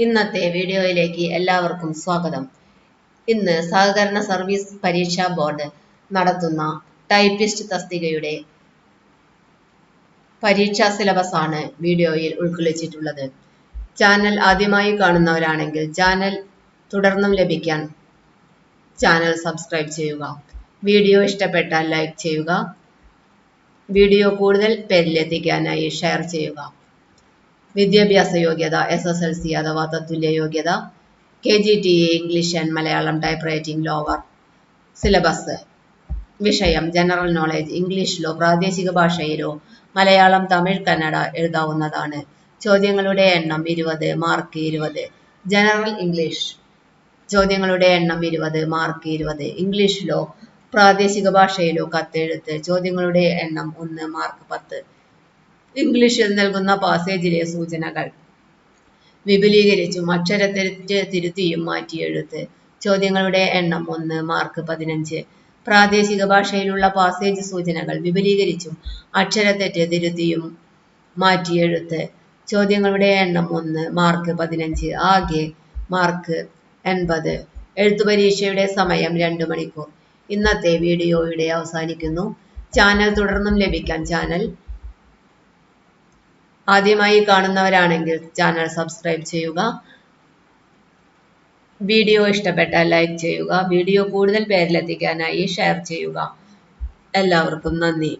ഇന്നത്തെ വീഡിയോയിലേക്ക് എല്ലാവർക്കും സ്വാഗതം. ഇന്ന് സഹകരണ സർവീസ് പരീക്ഷാ ബോർഡ് നടത്തുന്ന ടൈപ്പിസ്റ്റ് തസ്തികയുടെ പരീക്ഷാ സിലബസ് ആണ് വീഡിയോയിൽ ഉൾക്കൊള്ളിച്ചിട്ടുള്ളത്. ചാനൽ ആദ്യമായി കാണുന്നവരാണെങ്കിൽ ചാനൽ തുടർന്നും ലഭിക്കാൻ ചാനൽ സബ്സ്ക്രൈബ് ചെയ്യുക. വീഡിയോ ഇഷ്ടപ്പെട്ടാൽ ലൈക്ക് ചെയ്യുക. വീഡിയോ കൂടുതൽ പേരിലെത്തിക്കാനായി ഷെയർ ചെയ്യുക. വിദ്യാഭ്യാസ യോഗ്യത SSLC അഥവാ തത്തുല്യ യോഗ്യത, KGTE English and Malayalam type writing lower syllabus. വിഷയം ജനറൽ നോളജ്. ഇംഗ്ലീഷിലോ പ്രാദേശിക ഭാഷയിലോ മലയാളം, തമിഴ്, കന്നഡ എഴുതാവുന്നതാണ്. ചോദ്യങ്ങളുടെ എണ്ണം 20, മാർക്ക് 20. General English. ചോദ്യങ്ങളുടെ എണ്ണം 20, മാർക്ക് 20. ഇംഗ്ലീഷിലോ പ്രാദേശിക ഭാഷയിലോ കത്തെഴുത്ത്. ചോദ്യങ്ങളുടെ എണ്ണം 1, മാർക്ക് 10. ഇംഗ്ലീഷിൽ നൽകുന്ന പാസേജിലെ സൂചനകൾ വിപുലീകരിച്ചും അക്ഷരത്തെറ്റ് തിരുത്തിയും മാറ്റി എഴുത്ത്. ചോദ്യങ്ങളുടെ എണ്ണം 1, മാർക്ക് 15. പ്രാദേശിക ഭാഷയിലുള്ള പാസേജ് സൂചനകൾ വിപുലീകരിച്ചും അക്ഷരത്തെറ്റ് തിരുത്തിയും മാറ്റി എഴുത്ത്. ചോദ്യങ്ങളുടെ എണ്ണം 1, മാർക്ക് 15. ആകെ മാർക്ക് 80. എഴുത്തുപരീക്ഷയുടെ സമയം 2 മണിക്കൂർ. ഇന്നത്തെ വീഡിയോ ഇവിടെ അവസാനിക്കുന്നു. ചാനൽ തുടർന്നും ലഭിക്കാൻ ചാനൽ ആദ്യമായി കാണുന്നവരാണെങ്കിൽ ചാനൽ സബ്സ്ക്രൈബ് ചെയ്യുക. വീഡിയോ ഇഷ്ടപ്പെട്ടാൽ ലൈക്ക് ചെയ്യുക. വീഡിയോ കൂടുതൽ പേരിലെത്തിക്കാനായി ഷെയർ ചെയ്യുക. എല്ലാവർക്കും നന്ദി.